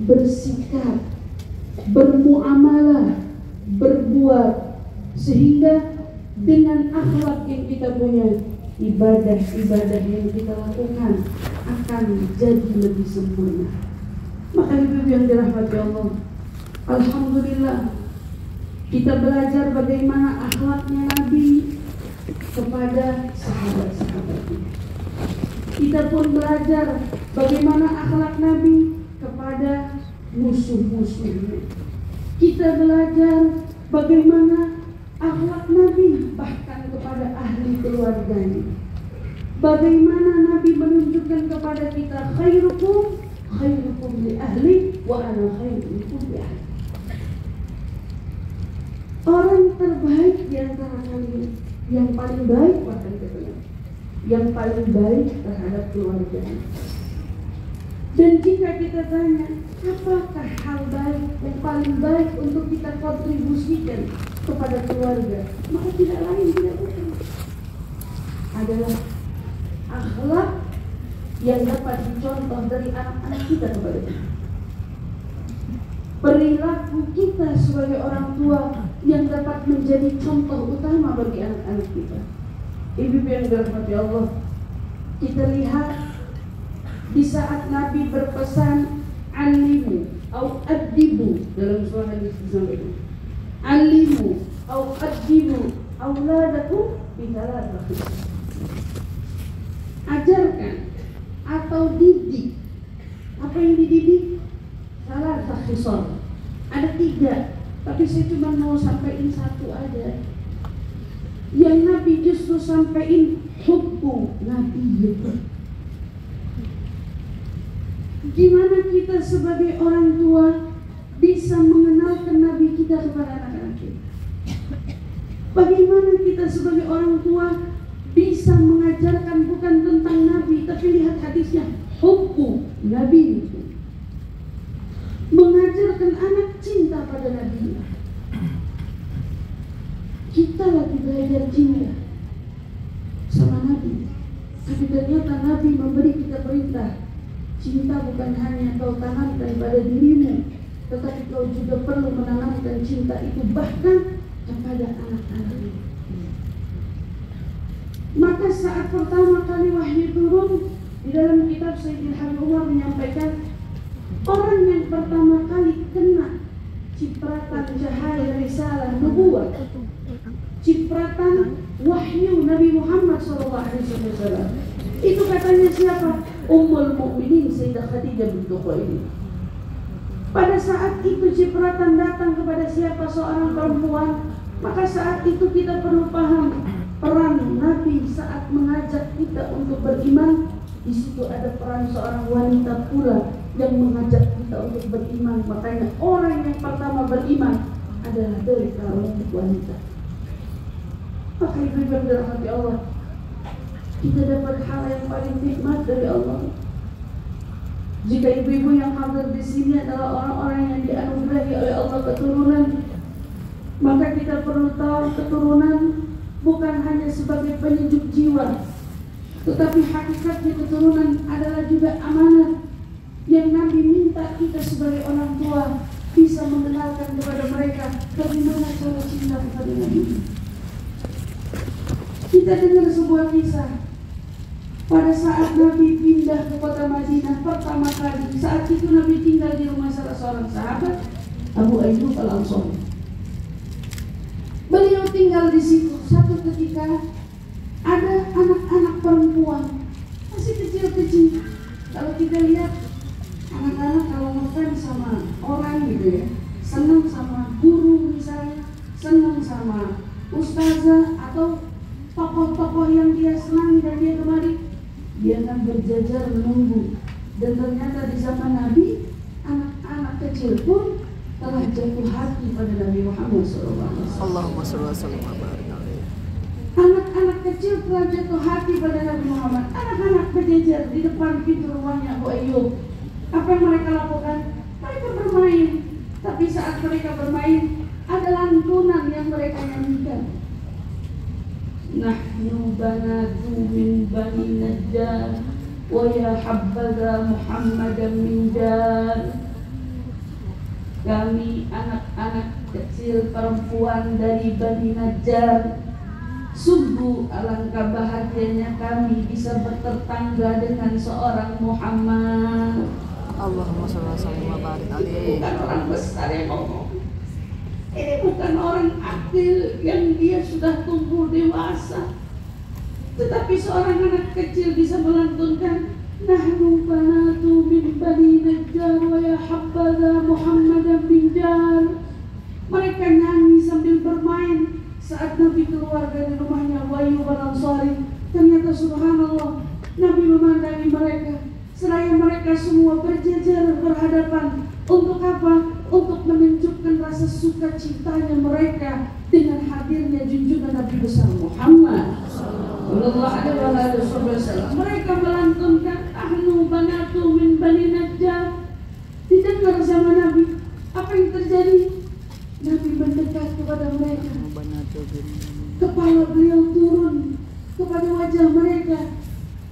bersikap, bermuamalah, berbuat, sehingga dengan akhlak yang kita punya, ibadah-ibadah yang kita lakukan akan jadi lebih sempurna. Maka ibu yang dirahmati Allah, alhamdulillah kita belajar bagaimana akhlaknya Nabi kepada sahabat-sahabatnya. Kita pun belajar bagaimana akhlak Nabi kepada musuh-musuhnya. Kita belajar bagaimana akhlak Nabi bahkan kepada ahli keluarganya. Bagaimana Nabi menunjukkan kepada kita, khairukum li ahli wa ana khairukum li ahli. Orang terbaik di antara kalian, yang paling baik bahkan katanya, yang paling baik terhadap keluarganya. Dan jika kita tanya, apakah hal baik yang paling baik untuk kita kontribusikan kepada keluarga, maka tidak lain tidak bukan adalah akhlak yang dapat dicontoh dari anak-anak kita kepada kita. Perilaku kita sebagai orang tua yang dapat menjadi contoh utama bagi anak-anak kita. Ibu yang dirahmati Allah, kita lihat di saat Nabi berpesan alimu au adibu, dalam surah hadis disampaikan, alimu au adibu auladakum bisalat, ajarkan atau didik. Apa yang dididik? Salah takhisor. Ada 3, tapi saya cuma mau sampaikan 1 aja. Yang Nabi justru sampaikan hubbu Nabi. Gimana kita sebagai orang tua bisa mengenalkan Nabi kita kepada anak-anak kita? Bagaimana kita sebagai orang tua bisa mengajarkan bukan tentang Nabi, tapi lihat hadisnya, hubbu Nabi itu. Mengajarkan anak cinta pada Nabi. Kita lagi belajar cinta sama Nabi, tapi ternyata Nabi memberi kita perintah, cinta bukan hanya kau tanamkan pada dirimu, tetapi kau juga perlu menanamkan cinta itu bahkan kepada anak-anakmu. Maka saat pertama kali wahyu turun, di dalam kitab Sayyidina Habib Umar menyampaikan, orang yang pertama kali kena cipratan cahaya risalah nubuwah, cipratan wahyu Nabi Muhammad SAW, itu katanya siapa? Ummul Mukminin Sayyidah Khadijah bintu Khuwailid. Pada saat itu cipratan datang kepada siapa? Seorang perempuan. Maka saat itu kita perlu paham peran Nabi saat mengajak kita untuk beriman. Di situ ada peran seorang wanita pula yang mengajak kita untuk beriman. Makanya orang yang pertama beriman adalah dari kaum wanita. Maka ibu yang dirahmati Allah, kita dapat hal yang paling nikmat dari Allah. Jika ibu-ibu yang hadir di sini adalah orang-orang yang dianugerahi oleh Allah keturunan, maka kita perlu tahu keturunan bukan hanya sebagai penyejuk jiwa, tetapi hakikatnya keturunan adalah juga amanah yang Nabi minta kita sebagai orang tua bisa mengenalkan kepada mereka bagaimana cara cinta kepada Nabi. Kita dengar sebuah kisah pada saat Nabi pindah ke kota Madinah pertama kali. Saat itu Nabi tinggal di rumah salah seorang sahabat, Abu Ayyub Al-Ansari. Beliau tinggal di situ. Satu ketika ada anak-anak perempuan masih kecil-kecil. Kalau kita lihat anak-anak kalau ngefans sama orang gitu ya, senang sama guru misalnya, senang sama ustazah atau tokoh-tokoh yang dia senang dan dia gemari, dia akan berjajar menunggu. Dan ternyata di zaman Nabi, anak-anak kecil pun telah jatuh hati pada Nabi Muhammad SAW. Anak-anak kecil telah jatuh hati pada Nabi Muhammad. Anak-anak berjajar di depan pintu rumahnya Abu Ayyub. Apa yang mereka lakukan? Mereka bermain. Tapi saat mereka bermain, ada lantunan yang mereka nyanyikan. Nahnu banatu min bani Najjar wa ya habbaza Muhammadan min jar kami anak-anak kecil perempuan dari Bani Najjar, sungguh alangkah bahagianya kami bisa bertetangga dengan seorang Muhammad. Allahumma sholli wa barik alaihi. Bukan orang besar yang ngomong. Ini bukan orang akil yang dia sudah tumbuh dewasa, tetapi seorang anak kecil bisa melantunkan nahnu banatu min bani Najjar wa ya habbaza Muhammadan bin Jar. Mereka nyanyi sambil bermain saat Nabi keluar dari rumahnya Ayyub al-Ansari. Ternyata subhanallah, Nabi memandangi mereka seraya mereka semua berjajar berhadapan. Untuk apa? Untuk menunjukkan rasa sukacitanya mereka dengan hadirnya junjungan Nabi besar Muhammad sallallahu alaihi wasallam. Mereka melantunkan ahnu banatu min bani Najjar. Didengar sama Nabi. Apa yang terjadi? Nabi mendekat kepada mereka. Kepala beliau turun kepada wajah mereka.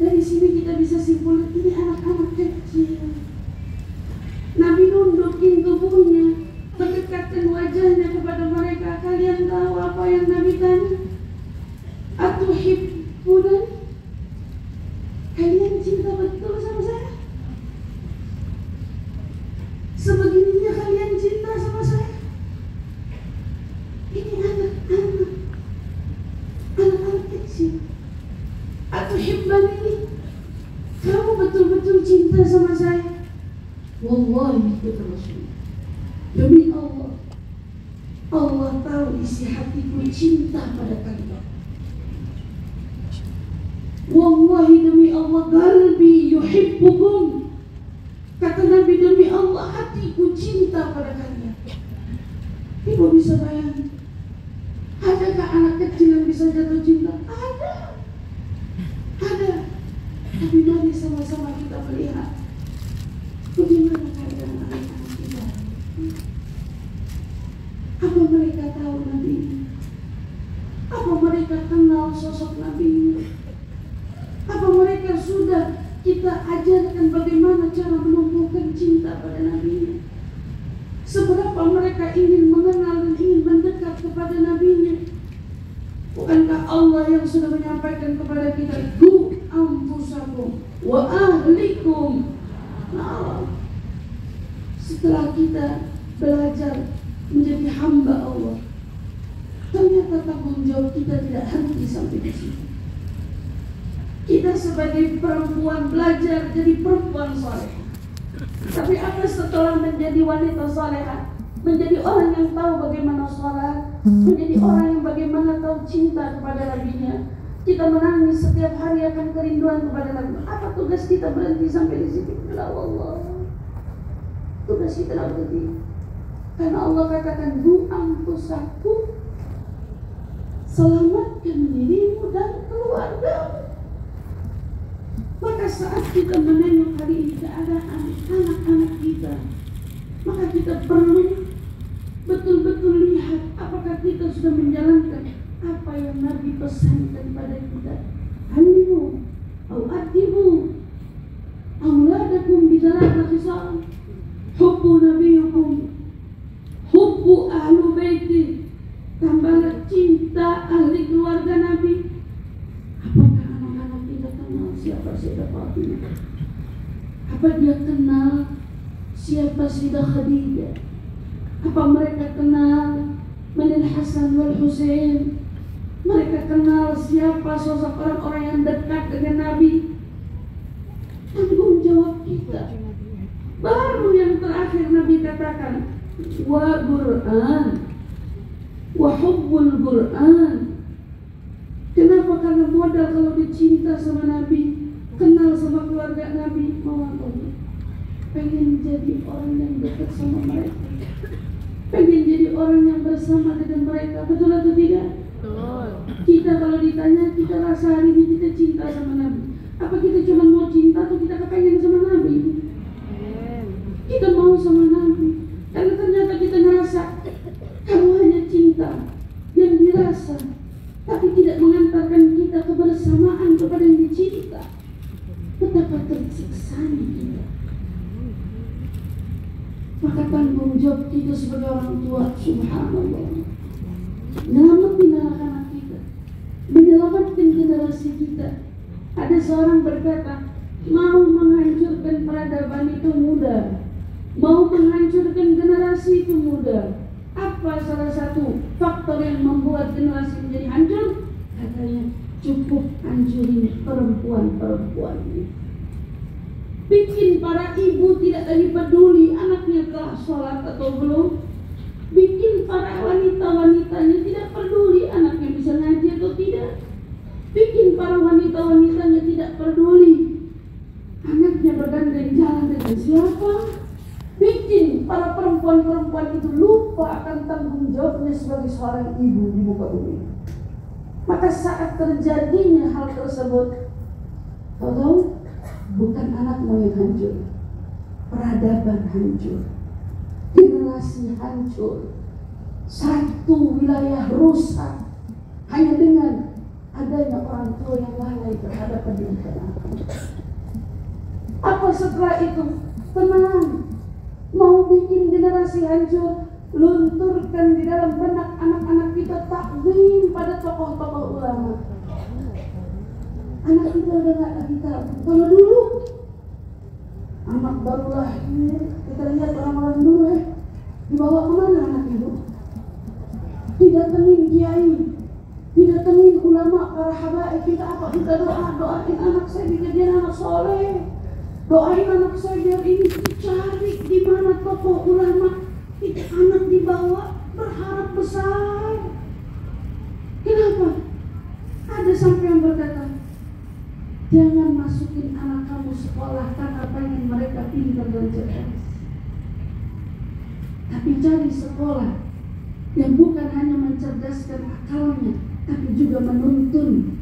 Dari sini kita bisa simpulkan ini anak-anak kecil. Nabi nundukin tubuhnya, mendekatkan wajahnya kepada mereka. Kalian tahu apa yang Nabi tanya? Atuhibbunani? Kalian cinta betul sama saya? Sebegininya kalian cinta sama saya? Ini anak-anak kecil. Atuhibbani? Kamu betul-betul cinta sama saya? Wallahi kata Rasul, demi Allah, Allah tahu isi hatiku cinta pada kalian. Wallahi demi Allah, qalbi yuhibbukum. Kata Nabi, demi Allah hatiku cinta pada kalian. Ibu bisa bayangkan, adakah anak kecil yang bisa jatuh cinta? Ada. Tapi mari sama-sama kita melihat bagaimana keadaan anak-anak kita. Apa mereka tahu Nabi? Apa mereka kenal sosok Nabi? Apa mereka sudah kita ajarkan bagaimana cara menumbuhkan cinta pada Nabi? Seberapa mereka ingin mengenal dan ingin mendekat kepada Nabi-Nya? Bukankah Allah yang sudah menyampaikan kepada kita, "Qu anfusakum wa ahlikum." Nah, setelah kita belajar menjadi hamba Allah, ternyata tanggung jawab kita tidak henti sampai di sini. Kita sebagai perempuan belajar jadi perempuan saleh. Tapi apa setelah menjadi wanita salehah, menjadi orang yang tahu bagaimana sholat, menjadi orang yang bagaimana tahu cinta kepada Nabi-Nya? Kita menangis setiap hari akan kerinduan kepada Nabi. Apa tugas kita berhenti sampai di situ? Ya Allah, tugas kita berhenti. Karena Allah katakan, "Du anfusakum," selamatkan dirimu dan keluargamu. Maka saat kita menengok hari ini keadaan anak-anak kita, maka kita perlu betul-betul lihat apakah kita sudah menjalankan apa yang Nabi pesankan pada kita. Alimu, au adimu, auladakum bidzalika khisal, hubbu nabiyukum, hubbu ahlu baiti, tambahlah cinta ahli keluarga Nabi. Apakah anak-anak kita kenal siapa Sayyidah Fatimah? Apa dia kenal siapa Sayyidah Khadijah? Apa mereka kenal Manil Hasan wal Husain? Mereka kenal siapa sosok orang-orang yang dekat dengan Nabi? Tanggung jawab kita. Baru yang terakhir Nabi katakan, wa Qur'an, wa hubbul Qur'an. Kenapa? Karena modal kalau dicinta sama Nabi, kenal sama keluarga Nabi, mau apa? Pengen jadi orang yang dekat sama mereka, pengen jadi orang yang bersama dengan mereka. Betul atau tidak? Betul. Kita kalau ditanya, kita rasa hari ini kita cinta sama Nabi, apa kita cuma mau cinta atau kita kepengen sama Nabi? Kita mau sama Nabi. Karena ternyata kita ngerasa kalau hanya cinta yang dirasa, tapi tidak mengantarkan kita kebersamaan kepada yang dicinta, betapa tersiksanya kita. Maka tanggung jawab kita sebagai orang tua, subhanallah, menyelamatkan anak-anak kita, menyelamatkan generasi kita. Ada seorang berkata, mau menghancurkan peradaban itu mudah, mau menghancurkan generasi itu mudah. Apa salah satu faktor yang membuat generasi menjadi hancur? Katanya, cukup hancurin perempuan-perempuan ini. Bikin para ibu tidak lagi peduli anaknya telah sholat atau belum. Bikin para wanita-wanitanya tidak peduli anaknya bisa ngaji atau tidak. Bikin para wanita-wanitanya tidak peduli anaknya bergandeng jalan dengan siapa. Bikin para perempuan-perempuan itu lupa akan tanggung jawabnya sebagai seorang ibu di muka bumi. Maka saat terjadinya hal tersebut, kau tahu, bukan anakmu yang hancur, peradaban hancur, generasi hancur, satu wilayah rusak hanya dengan adanya orang tua yang lalai terhadap pendidikan anak. Apa setelah itu? Tenang, mau bikin generasi hancur, lunturkan di dalam benak anak-anak kita takzim pada tokoh-tokoh ulama. Anak kita udah gak lagi tahu. Kalau dulu anak baru lahir, kita lihat orang-orang dulu dibawa kemana anak itu? Didatengin kiai, didatengin ulama, para habaib. Kita apa? Kita doain anak saya biar dia anak soleh, doain anak saya biar ini. Cari di mana tokoh ulama, itu anak dibawa berharap besar. Kenapa? Ada sampai yang berkata, jangan masukin anak kamu sekolah karena pengen mereka pintar dan cerdas, tapi cari sekolah yang bukan hanya mencerdaskan akalnya, tapi juga menuntun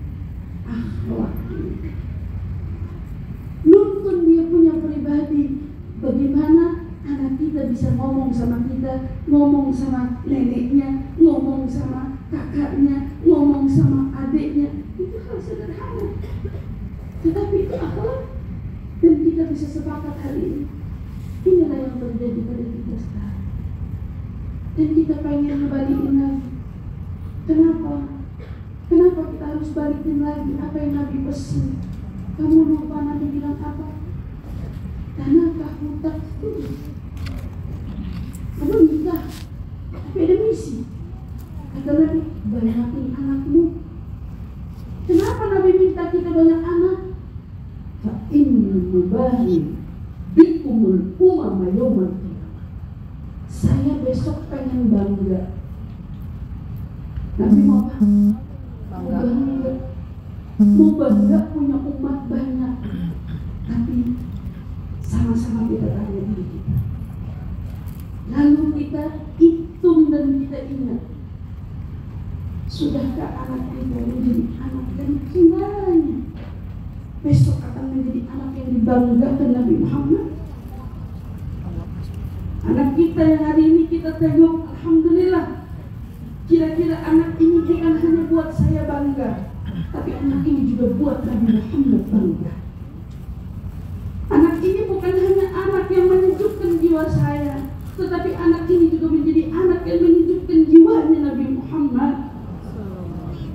akhlaknya, nuntun dia punya pribadi. Bagaimana anak kita bisa ngomong sama kita, ngomong sama neneknya, ngomong sama kakaknya, ngomong sama adiknya. Itu hal sederhana, tetapi itu akhlak. Dan kita bisa sepakat hari ini, inilah yang terjadi pada kita sekarang. Dan kita pengen ngebalikin lagi. Kenapa? Kenapa kita harus balikin lagi apa yang Nabi pesan? Kamu lupa Nabi bilang apa? Karena kamu takut. Kamu nikah, tapi ada misi. Kata Nabi, banyakin anakmu. Kenapa Nabi minta kita banyak anak? Fa'inni mubahi bikumul umama yawmal qiyamah. Saya besok pengen bangga. Nabi mau apa? Bangga. Mau bangga punya umat banyak. Tapi sama-sama kita tanya diri kita. Lalu kita hitung dan kita ingat, sudahkah anak kita menjadi anak yang kiranya besok akan menjadi anak yang dibanggakan Nabi Muhammad? Anak kita yang hari ini kita tengok, alhamdulillah, kira-kira anak ini bukan hanya buat saya bangga, tapi anak ini juga buat Nabi Muhammad bangga. Anak ini bukan hanya anak yang menyejukkan jiwa saya, tetapi anak ini juga menjadi anak yang menyejukkan jiwanya Nabi Muhammad.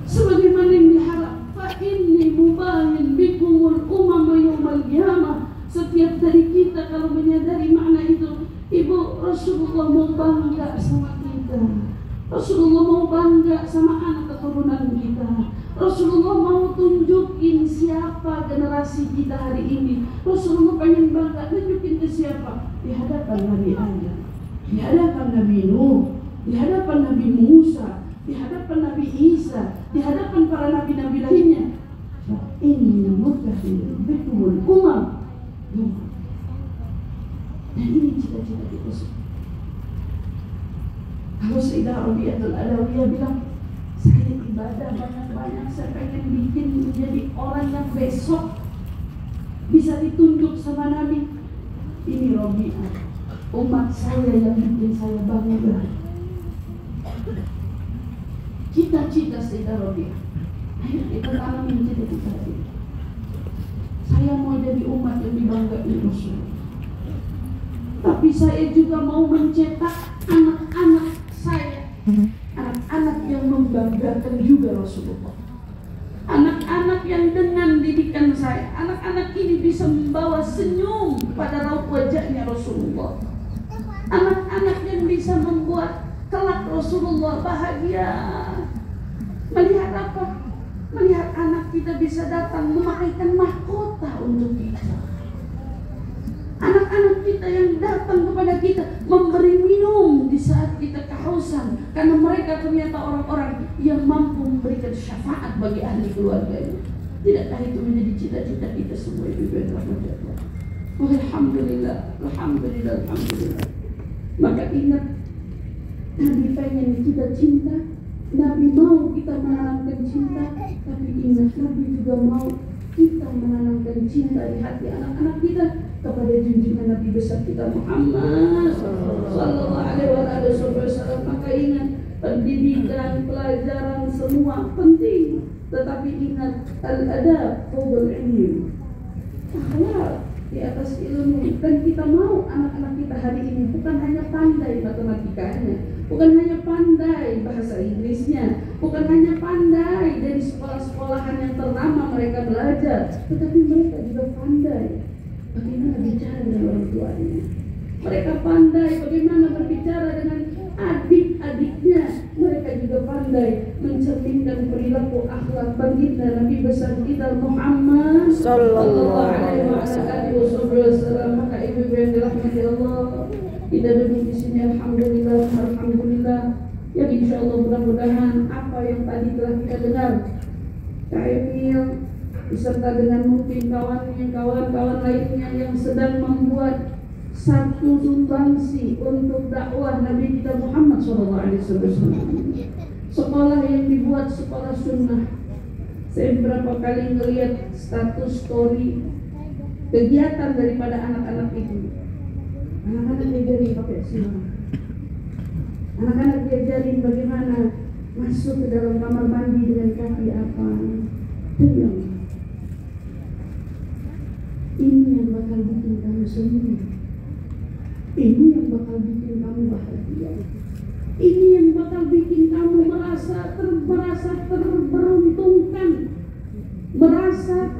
Sebagaimana yang diharap, fa'inni mubahin bikumul umama yawmal qiyamah. Setiap dari kita kalau menyadari makna itu, Ibu, Rasulullah mau bangga sama kita. Rasulullah mau bangga sama anak keturunan kita. Rasulullah mau tunjukin siapa generasi kita hari ini. Rasulullah pengen bangga, tunjukin ke siapa? Di hadapan Nabi Adam, di hadapan Nabi Nuh, di hadapan Nabi Musa, di hadapan Nabi Isa, di hadapan para nabi-nabi lainnya. Ini mutakhir bikumul umam. Dan ini cita-cita kita semua. Kalau Sayyidah Rabi'atul Adawiyah bilang, saya ibadah banyak-banyak, saya pengen bikin menjadi orang yang besok bisa ditunjuk sama Nabi. Ini Rabi'ah, umat saya yang bikin saya bangga. Cita-cita Sayyidah Rabi'ah. Ayo kita tanamin cita-cita ini. Saya mau jadi umat yang dibanggakan Rasulullah. tapi saya juga mau mencetak anak-anak saya, anak-anak yang membanggakan juga Rasulullah. Anak-anak yang dengan didikan saya, anak-anak ini bisa membawa senyum pada raut wajahnya Rasulullah. Anak-anak yang bisa membuat kelak Rasulullah bahagia. Melihat apa? Melihat anak kita bisa datang memakaikan mahkota untuk kita. Anak-anak kita yang datang kepada kita memberi minum di saat kita kehausan, karena mereka ternyata orang-orang yang mampu memberikan syafaat bagi ahli keluarganya. Tidakkah itu menjadi cita-cita kita semua ibu dan bapak? Alhamdulillah, alhamdulillah, alhamdulillah. Maka ingat, Nabi pengen kita cinta, Nabi mau kita menanamkan cinta, tapi ingat Nabi juga mau kita menanamkan cinta di hati anak-anak kita kepada junjungan Nabi besar kita Muhammad sallallahu alaihi wasallam. Maka ingat, pendidikan, pelajaran semua penting, tetapi ingat al-adab fawqal ilmi, akhlak di atas ilmu. Dan kita mau anak-anak kita hari ini bukan hanya pandai matematikanya, bukan hanya pandai bahasa Inggrisnya, bukan hanya pandai dari sekolah-sekolahan yang ternama mereka belajar, tetapi mereka juga pandai bagaimana bicara dengan orang tuanya. Mereka pandai bagaimana berbicara dengan adik-adiknya. Mereka juga pandai mencerminkan perilaku akhlak baginda Nabi besar kita Muhammad sallallahu alaihi wasallam. Maka ibu yang dirahmati Allah, kita duduk di sini alhamdulillah, alhamdulillah. Ya insyaallah mudah-mudahan apa yang tadi telah kita dengar, Kak Emil beserta dengan mungkin kawan-kawan lainnya yang sedang membuat satu sumbangsi untuk dakwah Nabi kita Muhammad SAW. Sekolah yang dibuat sekolah sunnah. Saya beberapa kali melihat status story kegiatan daripada anak-anak itu. Anak-anak diajarin pakai sinar. Anak-anak diajarin bagaimana masuk ke dalam kamar mandi dengan kaki apa. Diam. Ini yang bakal bikin kamu senyum. Ini yang bakal bikin kamu bahagia. Ini yang bakal bikin kamu merasa terberuntungkan, merasa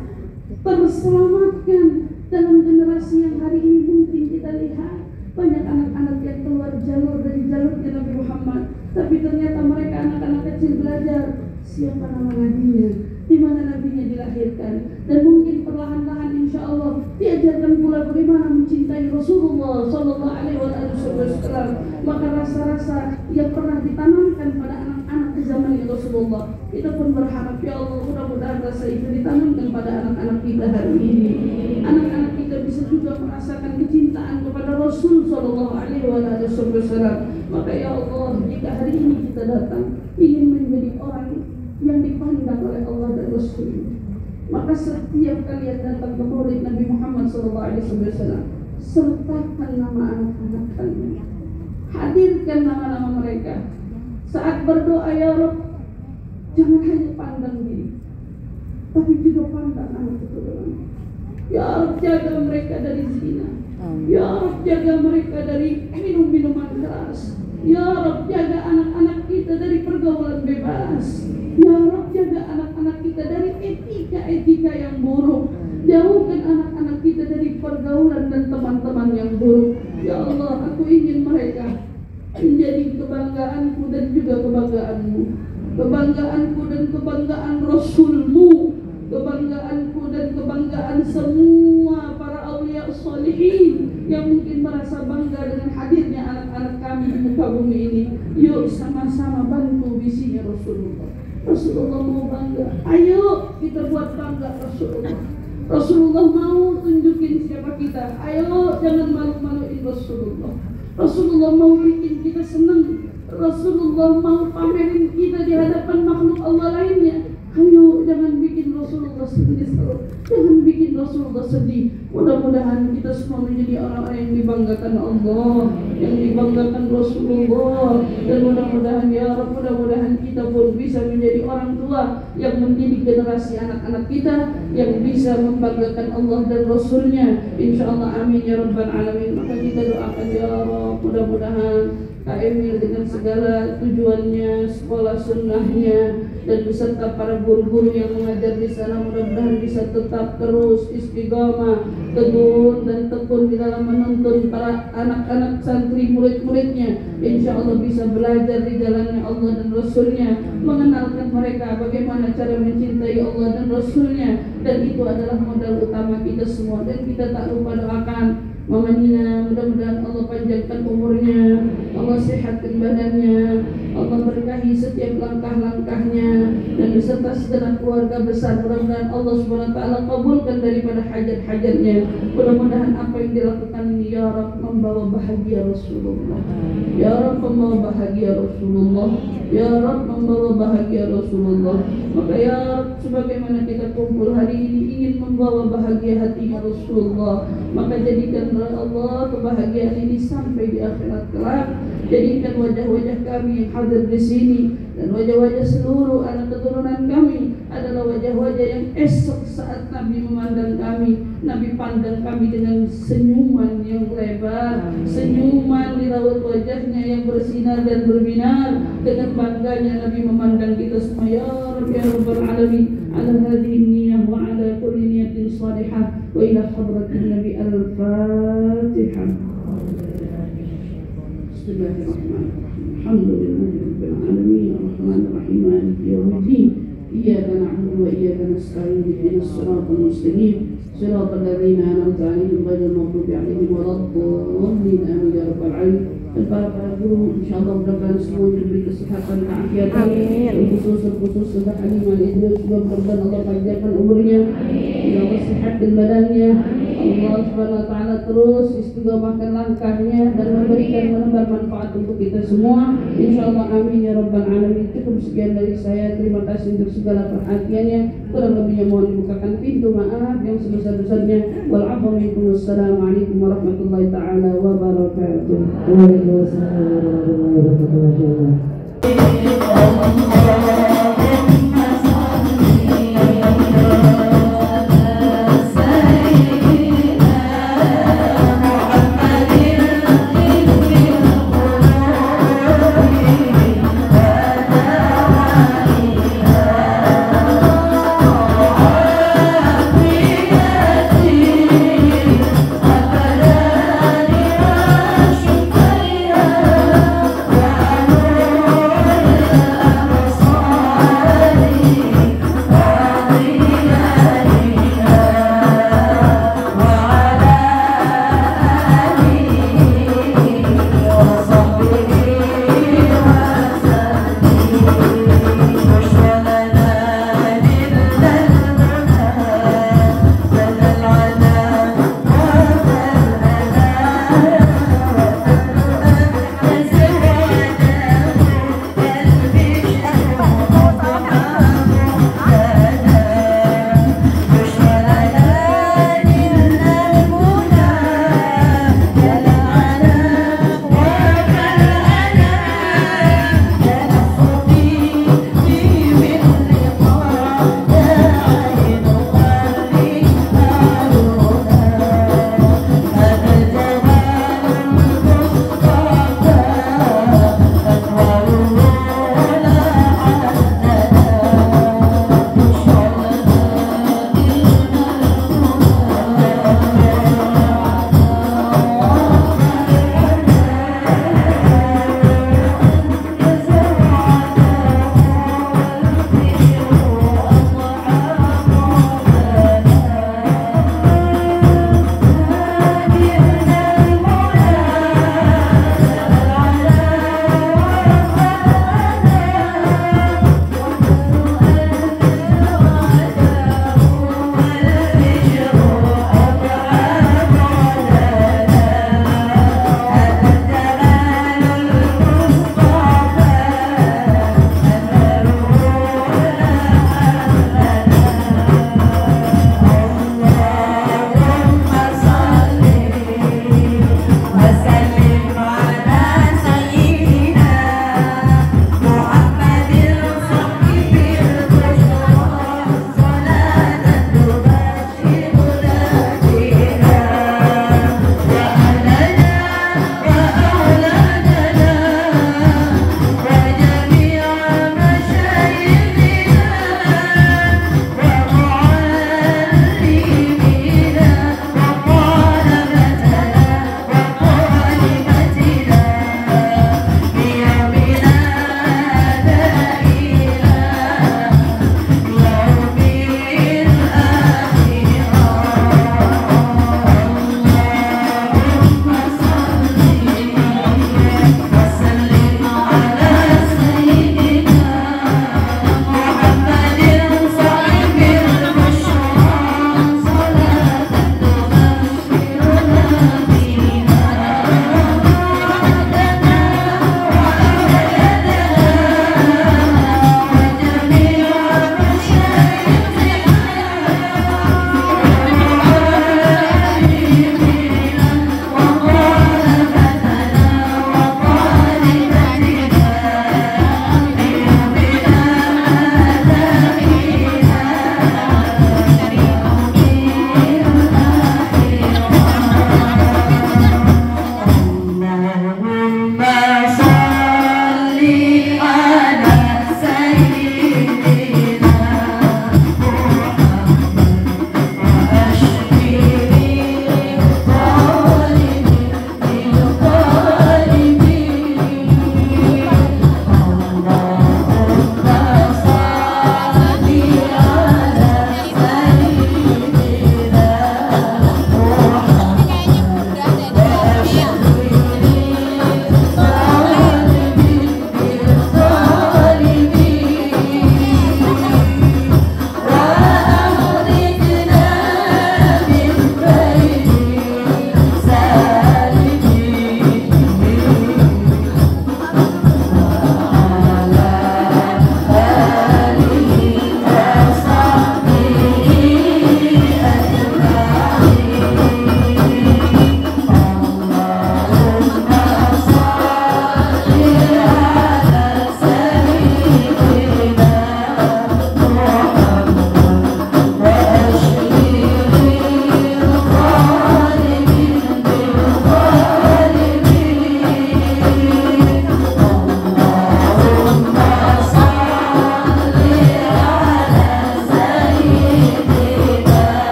terselamatkan dalam generasi yang hari ini. Mungkin kita lihat banyak anak-anak yang keluar jalur dari jalurnya Nabi Muhammad, tapi ternyata mereka anak-anak kecil belajar siapa nama nabinya, di mana nabinya dilahirkan, dan mungkin perlahan-lahan insya Allah diajarkan pula bagaimana mencintai Rasulullah sallallahu alaihi wasallam. Maka rasa-rasa yang pernah ditanamkan pada anak-anak di zaman Rasulullah, kita pun berharap ya Allah mudah-mudahan rasa itu ditanamkan pada anak-anak kita hari ini. Anak-anak kita bisa juga merasakan kecintaan kepada Rasul sallallahu alaihi wasallam. Maka ya Allah, jika hari ini kita datang ingin menjadi orang yang dipandang oleh Allah dan Rasul, maka setiap kalian datang ke maulid Nabi Muhammad SAW, sertakan nama anak-anak kalian, hadirkan nama-nama mereka. Saat berdoa ya Rabb, jangan hanya pandang diri, tapi juga pandang anak keturunan. Ya Rabb, jaga mereka dari zina. Ya Rabb, jaga mereka dari minum-minuman keras. Ya Rabb, jaga anak-anak kita dari pergaulan bebas. Ya Rabb, jaga anak-anak kita dari etika-etika yang buruk. Jauhkan anak-anak kita dari pergaulan dan teman-teman yang buruk. Ya Allah, aku ingin mereka menjadi kebanggaanku dan juga kebanggaanmu, kebanggaanku dan kebanggaan Rasulmu, kebanggaanku dan kebanggaan semua para awliya sholihin yang mungkin merasa bangga dengan hadirnya anak-anak kami di muka bumi ini. Yuk sama-sama bantu visinya Rasulullah. Rasulullah mau bangga, ayo kita buat bangga Rasulullah. Rasulullah mau tunjukin siapa kita, ayo jangan malu-maluin Rasulullah. Rasulullah mau bikin kita senang. Rasulullah mau pamerin kita di hadapan makhluk Allah lainnya, ayo jangan bikin Rasulullah sedih, jangan bikin Rasulullah sedih. Mudah-mudahan kita semua menjadi orang-orang yang dibanggakan Allah, yang dibanggakan Rasulullah, dan mudah-mudahan ya Rabb, mudah-mudahan kita pun bisa menjadi orang tua yang mendidik generasi anak-anak kita yang bisa membanggakan Allah dan Rasulnya. InsyaAllah amin ya Rabbal Alamin. Maka kita doakan ya Rabb, mudah-mudahan KMil dengan segala tujuannya, sekolah sunnahnya, dan beserta para guru-guru yang mengajar di sana mudah-mudahan bisa tetap terus istiqamah, teguh dan tekun di dalam menuntun para anak-anak santri murid-muridnya. Insya Allah bisa belajar di jalannya Allah dan Rasulnya, mengenalkan mereka bagaimana cara mencintai Allah dan Rasulnya, dan itu adalah modal utama kita semua. Dan kita tak lupa doakan Mama Nina, mudah-mudahan Allah panjangkan umurnya, Allah sehatkan badannya, Allah berkahi setiap langkah-langkahnya, dan beserta segenap keluarga besar. Mudah-mudahan Allah Subhanahu wa taala kabulkan daripada hajat-hajatnya. Mudah-mudahan apa yang dilakukan ini ya Rabb membawa bahagia Rasulullah, ya Rabb membawa bahagia Rasulullah, ya Rabb membawa bahagia Rasulullah. Maka ya Rabb, sebagaimana kita kumpul hari ini ingin membawa bahagia hatinya Rasulullah, maka jadikan Allah kebahagiaan ini sampai di akhirat kelak. Jadikan wajah-wajah kami yang hadir di sini dan wajah-wajah seluruh anak keturunan kami adalah wajah-wajah yang esok saat Nabi memandang kami, Nabi pandang kami dengan senyuman yang lebar, senyuman di raut wajahnya yang bersinar dan berbinar. Dengan bangganya Nabi memandang kita semua. Ya Rabbi ya Rabbal Alamin, ala hadhihi niyah wa ala kulli niyatin salihah wa ila hadratin Nabi al-Fatihah. Bismillahirrahmanirrahim. Alhamdulillahi rabbil alamin, arrahmanir rahim, maliki yaumiddin. Iyyaka na'budu wa iyyaka nasta'in, ihdinas siratal mustaqim, siratal ladzina an'amta 'alaihim ghairil maghdubi 'alaihim waladdallin. Amin ya rabbal alamin. Dan para guru insyaallah mudah-mudahan semua diberi kesehatan dan keafiatan. Khusus untuk Halimah Idris juga mudah-mudahan Allah panjangkan umurnya, Allah sehatkan badannya, Allah Subhanahu wa taala terus istiqomahkan langkahnya dan memberikan menebar manfaat untuk kita semua. Insyaallah amin ya rabbal alamin. Cukup sekian dari saya. Terima kasih untuk segala perhatiannya. Kurang lebihnya mohon dibukakan pintu maaf yang sebesar-besarnya. Wal 'afwu minkum. Wassalamualaikum warahmatullahi taala wabarakatuh. Waalaikumsalam warahmatullahi wabarakatuh.